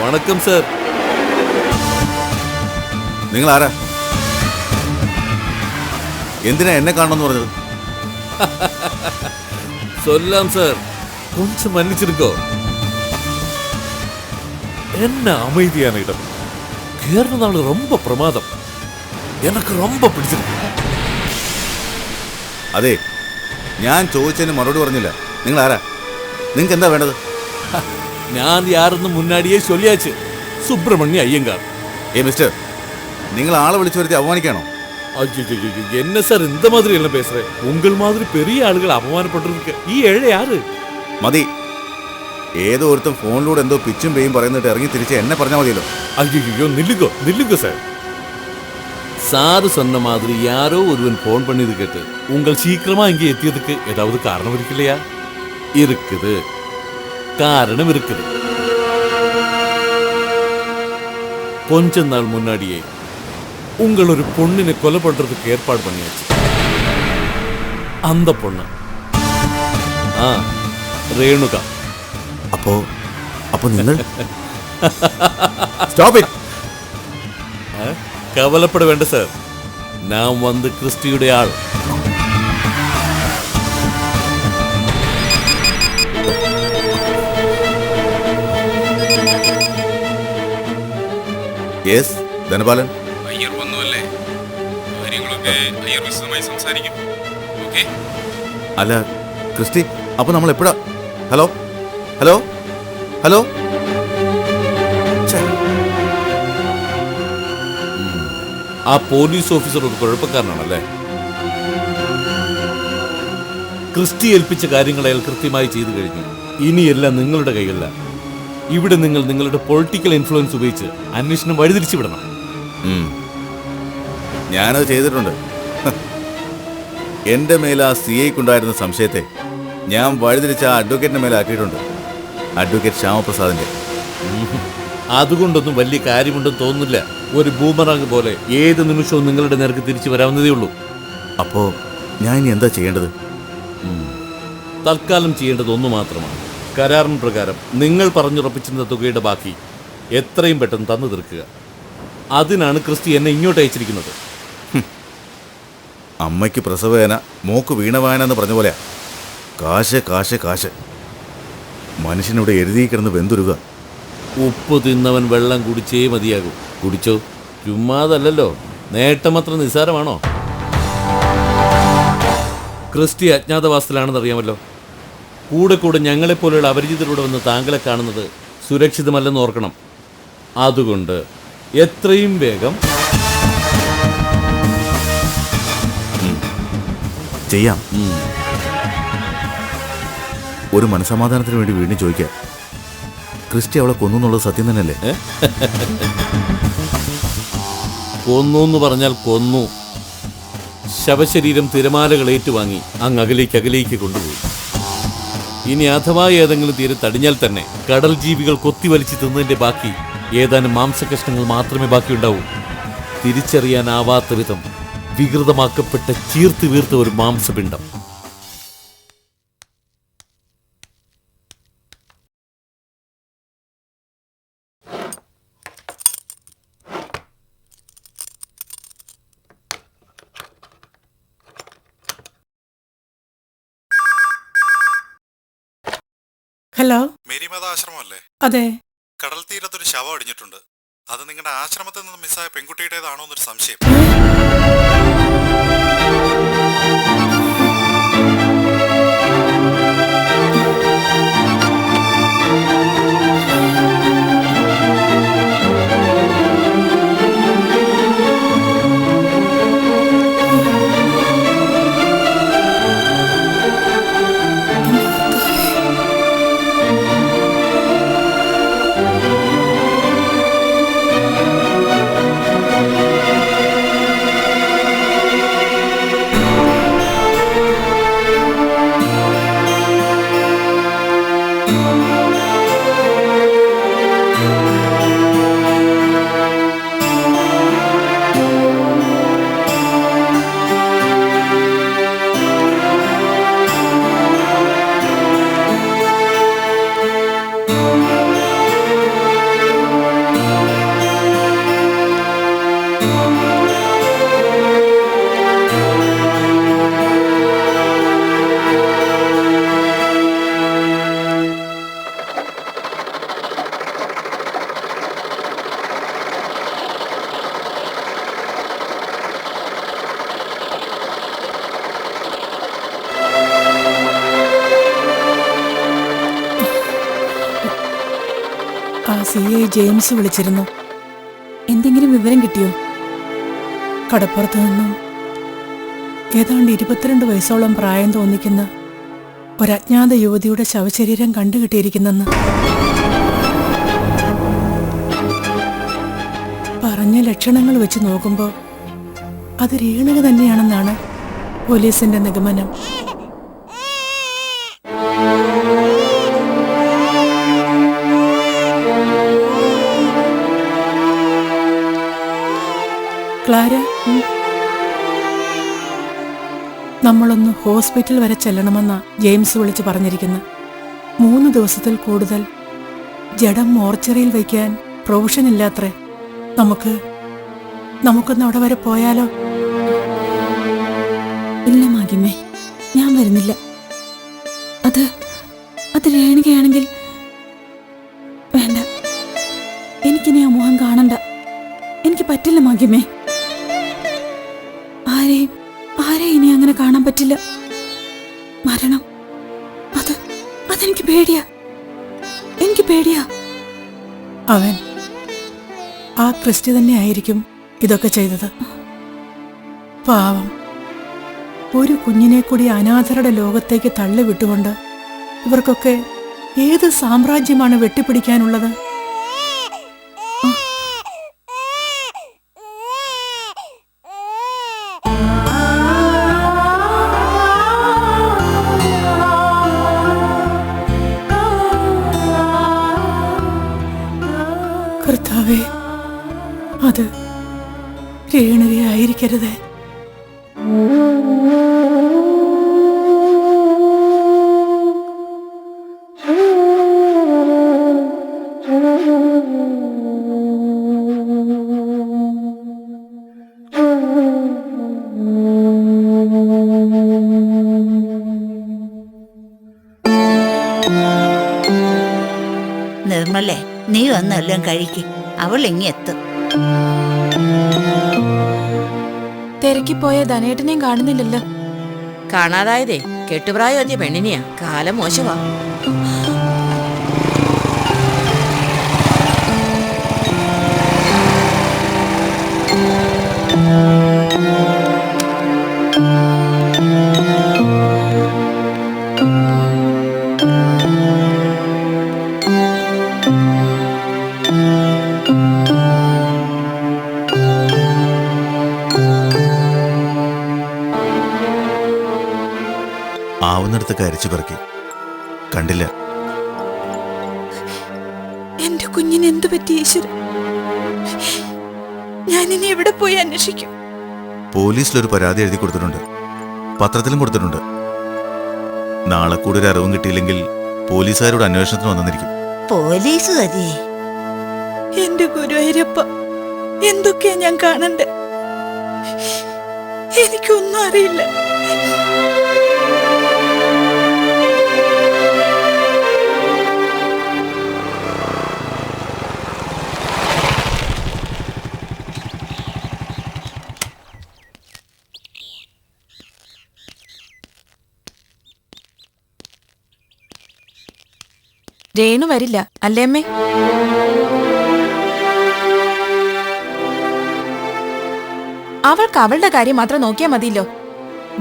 വണക്കം സർ. നിങ്ങൾ ആരാ? എന്തിനാ എന്നെ കാണണമെന്ന് പറഞ്ഞത്? சொல்லாம் சார், கொஞ்சம் மன்னிச்சிருக்கோ. என்ன அமைதியான இடம். കേറുന്നതാണ് ரொம்ப പ്രമാദം. എനിക്ക് ரொம்ப പിടിച്ചിருக்கு. അതെ, ഞാൻ ചോദിച്ചതിന് മറുപടി പറഞ്ഞില്ല. നിങ്ങൾ ആരാ? നിങ്ങൾക്ക് എന്താ വേണ്ടത്? ഞാൻ യാരെന്ന് മുന്നാടിയേ ചൊല്ലിയാച്ച്. സുബ്രഹ്മണ്യ അയ്യങ്കാർ. മിസ്റ്റർ, നിങ്ങൾ ആളെ വിളിച്ചു വരുത്തി അവമാനിക്കാണോ? என்ன சார் இந்த மாதிரி எல்லாம் பேசுற? உங்கள் மாதிரி பெரிய ஆளுകൾ അപമാനപ്പെട്ടിരിക്ക. ഈ ഏഴ ആര്? മതി. ഏതോ ഒരുത്തം ഫോണിലൂടെ എന്തോ പിച്ചും പേയും പറയുന്നിട്ട് ഇറങ്ങി തിരിച്ച് എന്നെ പറഞ്ഞാൽ മതിയല്ലോ. ஐயோ நில்லுங்க சார். சாரு சொன்ன மாதிரி யாரோ ஒருவன் போன் பண்ணது கேட்டு உங்கள் சீக்கிரமா இங்கே எத்தியதுக்கு ஏதாவது காரணம் இருக்குல்லையா? இருக்குது, காரணம் இருக்குது. கொஞ்ச நாள் முன்னாடியே உங்கள் ஒரு பொண்ணினை கொலை பண்றதுக்கு ஏற்பாடு பண்ணியாச்சு. அந்த பொண்ணு ரேணுகா. അപ്പോ നിങ്ങൾ സ്റ്റോപ്പ് ഇറ്റ്. கவலைப்பட வேண்டாம் சார். நான் வந்து கிறிஸ்டியுடைய ஆள். യെസ്, ധനപാലൻ. അയ്യർ വന്നുവല്ലേ? കാര്യങ്ങളൊക്കെ അയ്യർ വിശദമായി സംസാരിക്കും. ഓക്കെ? അല്ല ക്രിസ്റ്റി, അപ്പൊ നമ്മൾ എപ്പോഴാ? Hello hello hello. ആ പോലീസ് ഓഫീസർ ഒരു കുഴപ്പക്കാരനാണല്ലേ? ക്രിസ്റ്റി ഏൽപ്പിച്ച കാര്യങ്ങൾ അയാൾ കൃത്യമായി ചെയ്തു കഴിഞ്ഞു. ഇനിയെല്ലാം നിങ്ങളുടെ കൈയല്ല. ഇവിടെ നിങ്ങൾ നിങ്ങളുടെ പൊളിറ്റിക്കൽ ഇൻഫ്ലുവൻസ് ഉപയോഗിച്ച് അന്വേഷണം വഴിതിരിച്ചു വിടണം. ഞാനത് ചെയ്തിട്ടുണ്ട്. എന്റെ മേൽ ആ സി ഐക്കുണ്ടായിരുന്ന സംശയത്തെ ഞാൻ വഴിതിരിച്ച ആ അഡ്വക്കേറ്റിന്റെ മേലാക്കിയിട്ടുണ്ട്. അഡ്വക്കേറ്റ് ശ്യാമപ്രസാദിന്റെ. അതുകൊണ്ടൊന്നും വലിയ കാര്യമുണ്ടെന്ന് തോന്നുന്നില്ല. ഒരു ബൂമറാങ് പോലെ ഏത് നിമിഷവും നിങ്ങളുടെ നേർക്ക് തിരിച്ചു വരാവുന്നതേ ഉള്ളൂ. അപ്പോ ഞാൻ ഇനി എന്താ ചെയ്യേണ്ടത്? തൽക്കാലം ചെയ്യേണ്ടത് ഒന്ന് മാത്രമാണ്. കരാറിന് പ്രകാരം നിങ്ങൾ പറഞ്ഞുറപ്പിച്ചിരുന്ന തുകയുടെ ബാക്കി എത്രയും പെട്ടെന്ന് തന്നു തീർക്കുക. അതിനാണ് ക്രിസ്റ്റി എന്നെ ഇങ്ങോട്ട് അയച്ചിരിക്കുന്നത്. അമ്മയ്ക്ക് പ്രസവവേദന, മോക്ക് വീണവായന എന്ന് പറഞ്ഞ പോലെ കാശ് കാശ് കാശ്. മനുഷ്യനിവിടെ എഴുതി കിടന്ന് വെന്തുരുക. ഉപ്പ് തിന്നവൻ വെള്ളം കുടിച്ചേ മതിയാകും. കുടിച്ചോ? ചുമ്മാതല്ലോ. നേട്ടമത്ര നിസ്സാരമാണോ? ക്രിസ്റ്റി അജ്ഞാതവാസത്തിലാണെന്നറിയാമല്ലോ. കൂടെ കൂടെ ഞങ്ങളെപ്പോലെയുള്ള അപരിചിതരോട് വന്ന് താങ്കളെ കാണുന്നത് സുരക്ഷിതമല്ലെന്ന് ഓർക്കണം. അതുകൊണ്ട് എത്രയും വേഗം ചെയ്യാം. ഒരു മനസമാധാനത്തിന് വേണ്ടി വീണ്ടും ചോദിക്കാം, ക്രിസ്റ്റി അവളെ കൊന്നു എന്നുള്ളത് സത്യം തന്നെയല്ലേ? കൊന്നു എന്ന് പറഞ്ഞാൽ കൊന്നു. ശവശരീരം തിരമാലകൾ ഏറ്റുവാങ്ങി അങ്ങ് അകലേക്ക് കൊണ്ടുപോയി. ഇനി അഥവാ ഏതെങ്കിലും തീരെ തടിഞ്ഞാൽ തന്നെ കടൽ ജീവികൾ കൊത്തിവലിച്ച് തിന്നതിന്റെ ബാക്കി ഏതാനും മാംസകഷ്ണങ്ങൾ മാത്രമേ ബാക്കിയുണ്ടാവൂ. തിരിച്ചറിയാനാവാത്ത വിധം വികൃതമാക്കപ്പെട്ട ചീർത്ത് വീർത്ത ഒരു മാംസപിണ്ഡം. ഹലോ, മേരിമാത ആശ്രമമല്ലേ? അതെ. കടൽ തീരത്തൊരു ശവം അടിഞ്ഞിട്ടുണ്ട്. അത് നിങ്ങളുടെ ആശ്രമത്തിൽ നിന്ന് മിസ്സായ പെൺകുട്ടിയുടേതാണോ എന്നൊരു സംശയം. CI ജെയിംസ് വിളിച്ചിരുന്നു. എന്തെങ്കിലും വിവരം കിട്ടിയോ? കടപ്പുറത്ത് നിന്നും ഏതാണ്ട് 22 വയസ്സോളം പ്രായം തോന്നിക്കുന്ന ഒരജ്ഞാത യുവതിയുടെ ശവശരീരം കണ്ടുകിട്ടിയിരിക്കുന്നെന്ന്. പറഞ്ഞ ലക്ഷണങ്ങൾ വെച്ച് നോക്കുമ്പോൾ അത് രേണുക തന്നെയാണെന്നാണ് പോലീസിന്റെ നിഗമനം. ക്ലാര, നമ്മളൊന്ന് ഹോസ്പിറ്റൽ വരെ ചെല്ലണമെന്നാ ജെയിംസ് വിളിച്ച് പറഞ്ഞിരിക്കുന്നു. 3 ദിവസത്തിൽ കൂടുതൽ ജഡം മോർച്ചറിയിൽ വയ്ക്കാൻ പ്രൊവിഷൻ ഇല്ലാത്രേ. നമുക്കൊന്ന് അവിടെ വരെ പോയാലോ? ഇല്ല മാഗിമേ, ഞാൻ വരുന്നില്ല. അത് രേണുകയാണെങ്കിൽ വേണ്ട. എനിക്കിനി ആ മുഖം കാണണ്ട. എനിക്ക് പറ്റില്ല മാഗിമേ. ആരെയും ഇനി അങ്ങനെ കാണാൻ പറ്റില്ല. മരണം അതെനിക്ക് പേടിയാ. എനിക്ക് പേടിയാ. അവൻ ആ ക്രിസ്റ്റി തന്നെ ആയിരിക്കും ഇതൊക്കെ ചെയ്തത്. പാവം, ഒരു കുഞ്ഞിനെ കൂടി അനാഥരുടെ ലോകത്തേക്ക് തള്ളിവിട്ടുകൊണ്ട് ഇവർക്കൊക്കെ ഏത് സാമ്രാജ്യമാണ് വെട്ടിപ്പിടിക്കാനുള്ളത്? കർത്താവേ, അത് രേണുകയായിരിക്കരുതേ. നിർമ്മലേ, നീ വന്നെല്ലാം കഴിക്ക്. അവൾ ഇങ്ങി എത്തും. തിരക്കിപ്പോയ ധനേട്ടനെയും കാണുന്നില്ലല്ലോ. കാണാതായതേ കെട്ടുപ്രായം എത്തിയ പെണ്ണിനെയാ. കാലം മോശമാ. ആവുന്നിടത്തൊക്കെ അരിച്ചു പെറുക്കി. കണ്ടില്ല. എന്റെ കുഞ്ഞിന് എന്തു പറ്റി ഈശ്വര? ഞാനിനി എവിടെ പോയി അന്വേഷിക്കും? പോലീസിലൊരു പരാതി എഴുതി കൊടുത്തിട്ടുണ്ട്, പത്രത്തിലും കൊടുത്തിട്ടുണ്ട്. നാളെ കൂടി ഒരു അറിവും കിട്ടിയില്ലെങ്കിൽ പോലീസുകാരോട് അന്വേഷണത്തിന് വന്നിരിക്കും. പോലീസുകാരി? എന്റെ ഗുരുവായൂരപ്പ, എന്തൊക്കെയാ ഞാൻ കാണണ്ടേ? എനിക്കൊന്നും അറിയില്ല. രേണു വരില്ല അല്ലേ അമ്മേ? അവൾക്ക് അവളുടെ കാര്യം മാത്രം നോക്കിയാൽ മതിയല്ലോ.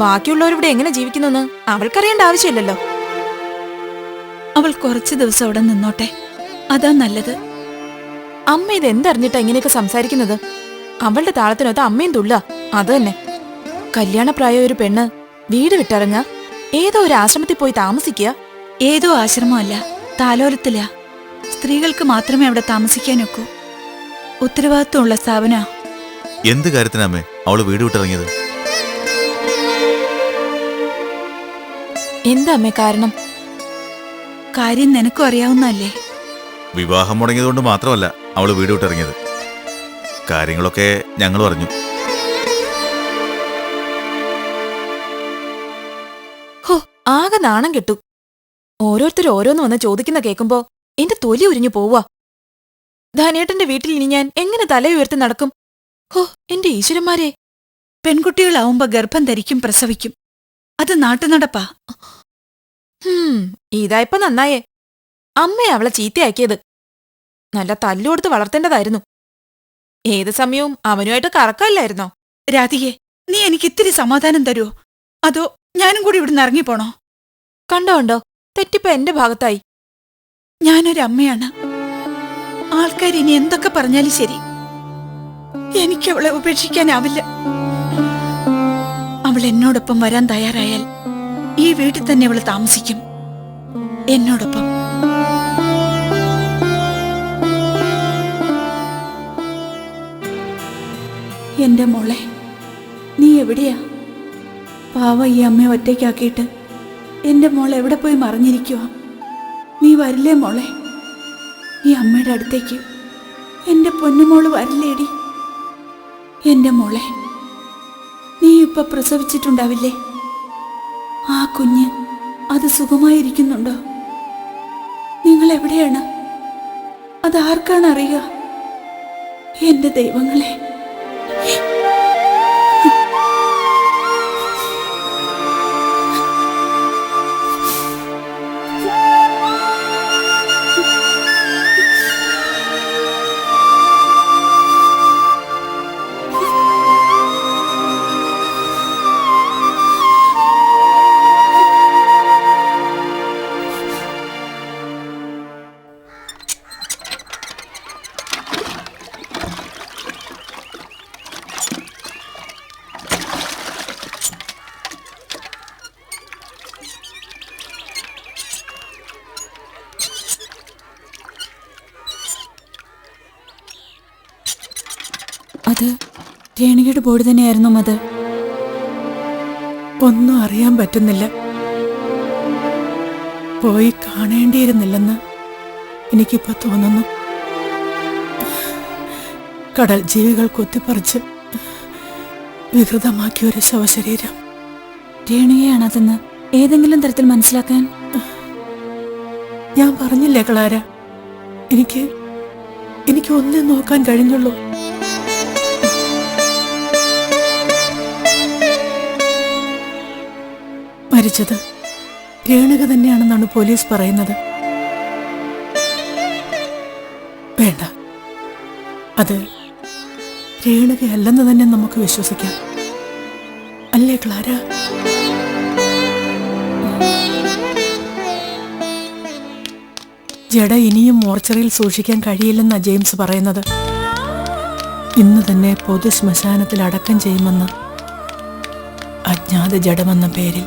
ബാക്കിയുള്ളവരിവിടെ എങ്ങനെ ജീവിക്കുന്നെന്ന് അവൾക്കറിയേണ്ട ആവശ്യമില്ലല്ലോ. അവൾ കുറച്ചു ദിവസം അവിടെ നിന്നോട്ടെ, അതാ നല്ലത്. അമ്മ ഇത് എന്തറിഞ്ഞിട്ടാ ഇങ്ങനെയൊക്കെ സംസാരിക്കുന്നത്? അവളുടെ താളത്തിനൊത്ത് അമ്മയും തുള്ള. അത് തന്നെ. കല്യാണപ്രായ ഒരു പെണ്ണ് വീട് വിട്ടിറങ്ങുക, ഏതോ ഒരു ആശ്രമത്തിൽ പോയി താമസിക്കുക. ഏതോ ആശ്രമമല്ല, താലോലത്തില. സ്ത്രീകൾക്ക് മാത്രമേ അവിടെ താമസിക്കാനൊക്കൂ. ഉത്തരവാദിത്വമുള്ള സ്ഥാപന. എന്ത് കാര്യത്തിനാമേ അവള് വീട് വിട്ടിറങ്ങിയത്? എന്താ അമ്മേ കാരണം? കാര്യം നിനക്കും അറിയാവുന്നല്ലേ. വിവാഹം മുടങ്ങിയതുകൊണ്ട് മാത്രമല്ല അവള് വീട് വിട്ടിറങ്ങിയത്. കാര്യങ്ങളൊക്കെ ഞങ്ങളും അറിഞ്ഞു. ഹോ, ആകെ നാണം കെട്ടു. ഓരോരുത്തർ ഓരോന്ന് വന്ന് ചോദിക്കുന്ന കേൾക്കുമ്പോ എന്റെ തൊലി ഉരിഞ്ഞു പോവാ. ധനേട്ടന്റെ വീട്ടിൽ ഇനി ഞാൻ എങ്ങനെ തല ഉയർത്തി നടക്കും? ഹോ, എന്റെ ഈശ്വരന്മാരെ. പെൺകുട്ടികളാവുമ്പോ ഗർഭം ധരിക്കും, പ്രസവിക്കും. അത് നാട്ടുനടപ്പാ. ഇതായിപ്പോ നന്നായേ. അമ്മയെ അവളെ ചീത്തയാക്കിയത്. നല്ല തല്ലുകൊടുത്ത് വളർത്തേണ്ടതായിരുന്നു. ഏത് സമയവും അവനുമായിട്ട് കറക്കല്ലായിരുന്നോ? രാധികെ, നീ എനിക്ക് ഇത്തിരി സമാധാനം തരുമോ? അതോ ഞാനും കൂടി ഇവിടുന്ന് ഇറങ്ങിപ്പോണോ? കണ്ടോ തെറ്റിപ്പ എന്റെ ഭാഗത്തായി. ഞാനൊരമ്മയാണ്. ആൾക്കാർ ഇനി എന്തൊക്കെ പറഞ്ഞാലും ശരി, എനിക്കവളെ ഉപേക്ഷിക്കാനാവില്ല. അവൾ എന്നോടൊപ്പം വരാൻ തയ്യാറായാൽ ഈ വീട്ടിൽ തന്നെ അവൾ താമസിക്കും, എന്നോടൊപ്പം. എന്റെ മോളെ, നീ എവിടെയാ? പാവ ഈ അമ്മയെ ഒറ്റയ്ക്കാക്കിയിട്ട് എന്റെ മോൾ എവിടെ പോയി മറിഞ്ഞിരിക്കുക? നീ വരില്ലേ മോളെ ഈ അമ്മയുടെ അടുത്തേക്ക്? എന്റെ പൊന്നുമോള് വരില്ലേടി? എന്റെ മോളെ, നീ ഇപ്പൊ പ്രസവിച്ചിട്ടുണ്ടാവില്ലേ? ആ കുഞ്ഞ് അത് സുഖമായിരിക്കുന്നുണ്ടോ? നിങ്ങൾ എവിടെയാണ്? അതാർക്കാണ് അറിയുക? എന്റെ ദൈവങ്ങളെ, അത് രേണുകയുടെ ബോഡി തന്നെയായിരുന്നു. അത് ഒന്നും അറിയാൻ പറ്റുന്നില്ല. പോയി കാണേണ്ടിയിരുന്നില്ലെന്ന് എനിക്കിപ്പോ തോന്നുന്നു. കടൽ ജീവികൾ കൊത്തിപ്പറിച്ച് വികൃതമാക്കിയ ഒരു ശവശരീരം. രേണുകയാണതെന്ന് ഏതെങ്കിലും തരത്തിൽ മനസ്സിലാക്കാൻ? ഞാൻ പറഞ്ഞില്ലേ ക്ലാര, എനിക്ക് ഒന്നേ നോക്കാൻ കഴിഞ്ഞുള്ളൂ. മരിച്ചത് രേണുക തന്നെയാണെന്നാണ് പോലീസ് പറയുന്നത്. വേണ്ട, അത് രേണുകയല്ലെന്ന് തന്നെ നമുക്ക് വിശ്വസിക്കാം. അല്ലേ ക്ലാര? ജഡ ഇനിയും മോർച്ചറിയിൽ സൂക്ഷിക്കാൻ കഴിയില്ലെന്നാ ജെയിംസ് പറയുന്നത്. ഇന്ന് തന്നെ പൊതു ശ്മശാനത്തിൽ അടക്കം ചെയ്യുമെന്ന്, അജ്ഞാത ജഡമെന്ന പേരിൽ.